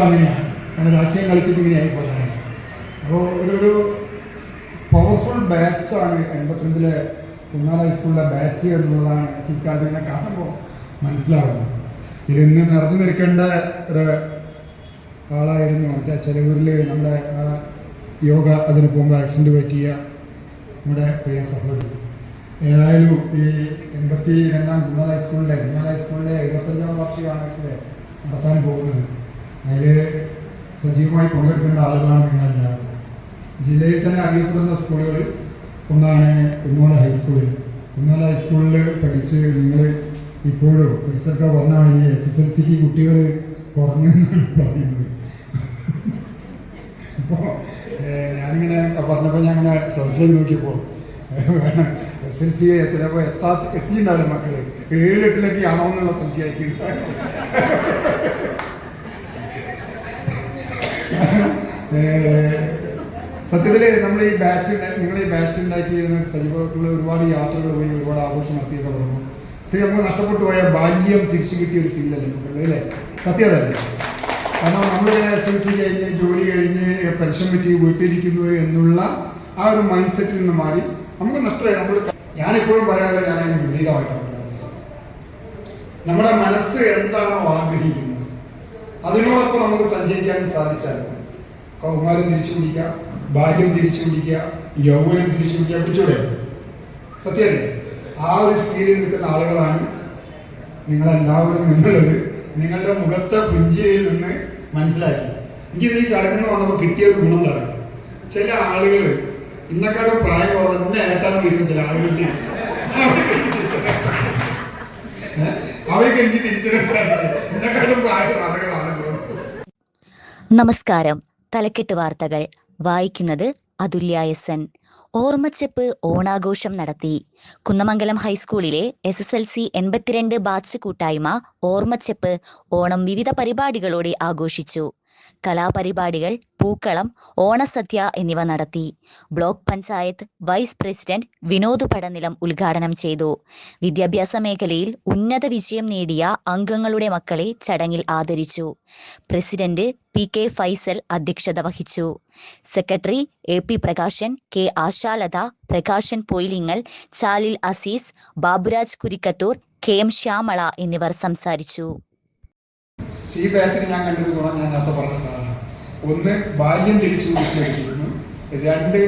അങ്ങനെയാണ് അങ്ങനെ രാഷ്ട്രീയം കളിച്ചിട്ട് ഇങ്ങനെയായി പോലാണ്. അപ്പോൾ ഒരു പവർഫുൾ ബാച്ചാണ് 82-ലെ കുന്നാല ഹൈസ്കൂളിലെ ബാച്ച് എന്നുള്ളതാണ് സിക്കാതിനെ കാണുമ്പോൾ മനസ്സിലാവുന്നത്. ഇതിന്ന് നിറഞ്ഞു നിൽക്കേണ്ട ഒരു ആളായിരുന്നു മറ്റേ ചെലവൂരിൽ നമ്മുടെ യോഗ അതിന് പോകുമ്പോൾ ആക്സിഡൻറ്റ് പറ്റിയ നമ്മുടെ പ്രിയ സഹോദരി. ഏതായാലും ഈ 82-ാം കുന്നാല ഹൈസ്കൂളിലെ 75-ാം വാർഷികമാണ് നടത്താൻ പോകുന്നത്. അതിൽ സജീവമായി പങ്കെടുക്കേണ്ട ആളുകളാണ് നിങ്ങളെല്ലാവരും. ജില്ലയിൽ തന്നെ അറിയപ്പെടുന്ന സ്കൂളുകൾ ഒന്നാണ് കുന്നോള ഹൈസ്കൂളിൽ. കുന്നോള ഹൈസ്കൂളിൽ പഠിച്ച് നിങ്ങൾ ഇപ്പോഴും പരിസരത്ത് പറഞ്ഞാൽ ഈ SSLCക്ക് കുട്ടികൾ കുറഞ്ഞു എന്നാണ് പറയുന്നത്. അപ്പോൾ ഞാനിങ്ങനെ പറഞ്ഞപ്പോൾ ഞാൻ അങ്ങനെ സംശയം നോക്കിയപ്പോൾ SSLC ചിലപ്പോൾ എത്തിയിട്ടുണ്ടാവില്ല മക്കൾ 7-8 ആണോ എന്നുള്ള സംശയമാക്കിയിട്ടുണ്ട്. സത്യത്തിൽ നമ്മൾ ഈ ബാച്ച് നിങ്ങൾ ഈ ബാച്ച് ഉണ്ടാക്കി സജീവത്തിൽ ഒരുപാട് യാത്രകൾ പോയി ഒരുപാട് ആഘോഷം നടത്തിയൊക്കെ പറഞ്ഞു. ശരി, നമുക്ക് നഷ്ടപ്പെട്ടു പോയ ബാല്യം തിരിച്ചു കിട്ടിയ ഒരു ഫീലല്ലേ നമുക്ക് അല്ലേ? സത്യതല്ലേ? കാരണം നമ്മളിങ്ങനെ SSLC കഴിഞ്ഞ് ജോലി കഴിഞ്ഞ് പെൻഷൻ പറ്റി വീട്ടിലിരിക്കുന്നു എന്നുള്ള ആ ഒരു മൈൻഡ് സെറ്റിൽ നിന്ന് മാറി നമുക്ക് നഷ്ടമായി. ഞാനിപ്പോഴും പറയാതെ ഞാൻ അതിന് വിപരീതമായിട്ടാണ്. നമ്മുടെ മനസ്സ് എന്താണോ ആഗ്രഹിക്കുന്നത് അതിനോടൊപ്പം നമുക്ക് സഞ്ചരിക്കാൻ സാധിച്ചാൽ കൗമാരം തിരിച്ചു പിടിക്കുക, ബാല്യം തിരിച്ചു പിടിക്കുക, യൗവനം തിരിച്ചു പിടിക്കുക, പിടിച്ചൂടെ? സത്യമല്ലേ? ആ ഒരു ഫീലിൽ നിൽക്കുന്ന ആളുകളാണ് നിങ്ങളെല്ലാവരും എന്നുള്ളത് നിങ്ങളുടെ മുഖത്തെ പുഞ്ചിരിയിൽ നിന്ന് മനസ്സിലാക്കി. എനിക്ക് ഈ ചടങ്ങുകൾ വന്നപ്പോൾ കിട്ടിയ ഒരു ഗുണം എന്താണ്? ചില ആളുകൾ ഇന്നെക്കാട്ടും പ്രായം കുറവ് എന്നെ ഏട്ടാന്ന് വരുന്ന ചില ആളുകളുടെ അവർക്ക് എനിക്ക് തിരിച്ചറിയാൻ സാധിച്ചു. എന്നെക്കാട്ടും പ്രായം ആളുകളാണല്ലോ. നമസ്കാരം. തലക്കെട്ട് വാർത്തകൾ വായിക്കുന്നത് അതുല്യ SN. ഓർമ്മച്ചെപ്പ് ഓണാഘോഷം നടത്തി. കുന്നമംഗലം ഹൈസ്കൂളിലെ SSLC 82 ബാച്ച് കൂട്ടായ്മ ഓർമ്മച്ചെപ്പ് ഓണം വിവിധ പരിപാടികളോടെ ആഘോഷിച്ചു. കലാപരിപാടികൾ, പൂക്കളം, ഓണസദ്യ എന്നിവ നടത്തി. Block panchayat vice president Vinod Padanilam ഉദ്ഘാടനം ചെയ്തു. വിദ്യാഭ്യാസ മേഖലയിൽ ഉന്നത വിജയം നേടിയ അംഗങ്ങളുടെ മക്കളെ ചടങ്ങിൽ ആദരിച്ചു. പ്രസിഡന്റ് PK ഫൈസൽ അധ്യക്ഷത വഹിച്ചു. Secretary AP Prakashan, K Ashalatha, Prakashan Poyilingal, Chalil Azeez, Baburaj Kurikkathur, KM Shyamala എന്നിവർ സംസാരിച്ചു. ഈ ബാച്ചിന് ഞാൻ കണ്ടൊരു ഗുണം ഞാൻ നേരത്തെ പറഞ്ഞ സാധനം, ഒന്ന് ബാല്യം തിരിച്ചു പിടിച്ചിരിക്കുന്നു, 2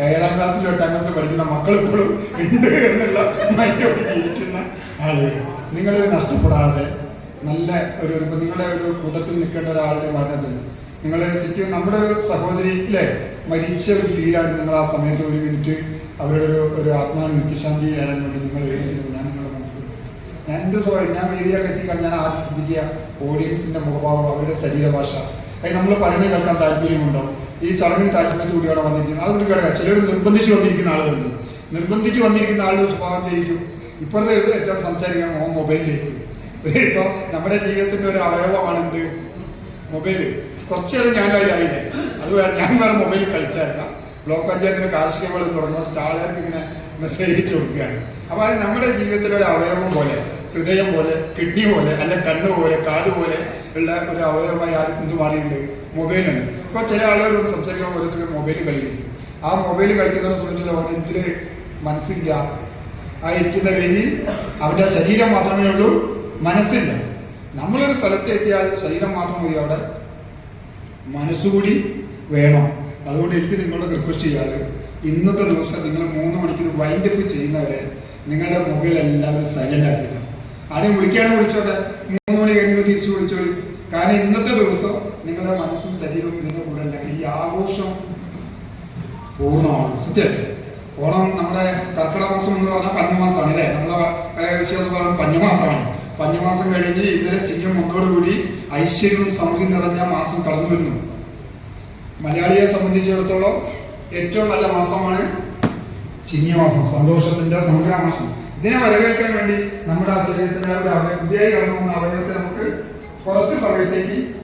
7-ാം ക്ലാസ്സിലും 8-ാം ക്ലാസ്സിലും പഠിക്കുന്ന മക്കൾ ഇപ്പോഴും ഉണ്ട് എന്നുള്ള മൈൻഡോട് ജീവിക്കുന്ന ആളുകൾ. നിങ്ങളിത് നഷ്ടപ്പെടാതെ നല്ല ഒരു നിങ്ങളുടെ ഒരു കൂട്ടത്തിൽ നിൽക്കേണ്ട ഒരാളുടെ പറഞ്ഞത് നിങ്ങൾ ശരിക്കും നമ്മുടെ ഒരു സഹോദരി അല്ലേ മരിച്ച ഒരു ഫീലാണ്. നിങ്ങൾ ആ സമയത്ത് 1 മിനിറ്റ് അവരുടെ ഒരു ആത്മാവിന് നിത്യശാന്തി തരാൻ വേണ്ടി നിങ്ങൾ എഴുതിയിരുന്നു. ഞാൻ നിങ്ങളുടെ മനസ്സിൽ ഞാൻ വേദിയൊക്കെ എത്തിക്കാൻ ഞാൻ ആദ്യം ശ്രദ്ധിക്കുക ഓഡിയൻസിന്റെ മുഖഭാവം, അവരുടെ ശരീരഭാഷ. നമ്മൾ പറയുന്നത് കേൾക്കാൻ താല്പര്യമുണ്ടോ? ഈ ചടങ്ങിന് താല്പര്യത്തോടെയാണ് വന്നിരിക്കുന്നത്. അതൊന്നും കേൾക്കാം. ചിലർ നിർബന്ധിച്ച് വന്നിരിക്കുന്ന ആളുകളുണ്ട്. നിർബന്ധിച്ച് വന്നിരിക്കുന്ന ആളുടെ സ്വഭാവം ചെയ്യിക്കും. ഇപ്പോഴത്തെ എത്താൻ സംസാരിക്കാൻ മൊബൈലിലേക്ക്. ഇപ്പോൾ നമ്മുടെ ജീവിതത്തിന്റെ ഒരു അവയവമാണ് എന്ത്? മൊബൈൽ. കുറച്ചു നേരം ഞാനായില്ലേ, അത് ഞാൻ വേറെ മൊബൈലിൽ കളിച്ചായിരുന്ന ബ്ലോക്ക് പഞ്ചായത്തിന് കാർഷിക മേളം തുടങ്ങുമ്പോൾ സ്റ്റാളുകാർക്ക് ഇങ്ങനെ മെസ്സേജ് അയച്ചു കൊടുക്കുകയാണ്. അപ്പോൾ അത് നമ്മുടെ ജീവിതത്തിലെ ഒരു അവയവം പോലെ, ഹൃദയം പോലെ, കിഡ്നി പോലെ, അല്ല കണ്ണ് പോലെ, കാത് പോലെ ഉള്ള ഒരു അവയവമായി എന്ത് മാറിയിട്ടുണ്ട്? മൊബൈലുണ്ട്. ഇപ്പോൾ ചില ആളുകൾ സംസാരിക്കാൻ ഓരോരുത്തരും മൊബൈൽ കളിക്കും. ആ മൊബൈൽ കളിക്കുന്നതിനെ സംബന്ധിച്ചിടത്തോളം എന്തിന് മനസ്സില്ല. ആ ഇരിക്കുന്ന വേദി അവരുടെ ശരീരം മാത്രമേ ഉള്ളൂ, മനസ്സില്ല. നമ്മളൊരു സ്ഥലത്ത് എത്തിയാൽ ശരീരം മാത്രം മതി, അവിടെ മനസ്സുകൂടി വേണം. അതുകൊണ്ട് എനിക്ക് നിങ്ങളോട് റിക്വസ്റ്റ് ചെയ്യാറ്, ഇന്നത്തെ ദിവസം നിങ്ങൾ 3 മണിക്ക് വൈൻഡപ്പ് ചെയ്യുന്നവരെ നിങ്ങളുടെ മൊബൈൽ എല്ലാവരും സൈലന്റ് ആക്കിയിട്ടുണ്ട്. ആരും വിളിക്കാനും വിളിച്ചോട്ടെ, 3 മണി കഴിഞ്ഞ് തിരിച്ചു വിളിച്ചോളി. കാരണം ഇന്നത്തെ ദിവസം നിങ്ങളുടെ മനസ്സും ശരീരവും ഇതിന്റെ കൂടെ ഉണ്ടെങ്കിൽ ഈ ആഘോഷം പൂർണ്ണമാണ്. സത്യമല്ലേ? ഓണം നമ്മുടെ കർക്കിടക മാസം എന്ന് പറഞ്ഞാൽ പഞ്ഞമാസമാണ് അല്ലേ? നമ്മളെ വിശ്വാസം പറഞ്ഞാൽ പഞ്ഞമാസമാണ്. പഞ്ഞമാസം കഴിഞ്ഞ് ഇന്നലെ ചിങ്ങം 1 ഐശ്വര്യവും സമൃദ്ധി നിറഞ്ഞ മാസം കടന്നു വരുന്നു. മലയാളിയെ സംബന്ധിച്ചിടത്തോളം ഏറ്റവും നല്ല മാസമാണ് ചിങ്ങമാസം, സന്തോഷത്തിന്റെ സമഗ്രമാസം. ഇതിനെ വരവേൽക്കാൻ വേണ്ടി നമ്മുടെ ആ ശരീരത്തിന്റെ ഒരു അവയവത്തെ നമുക്ക് കുറച്ച് സമയത്തേക്ക്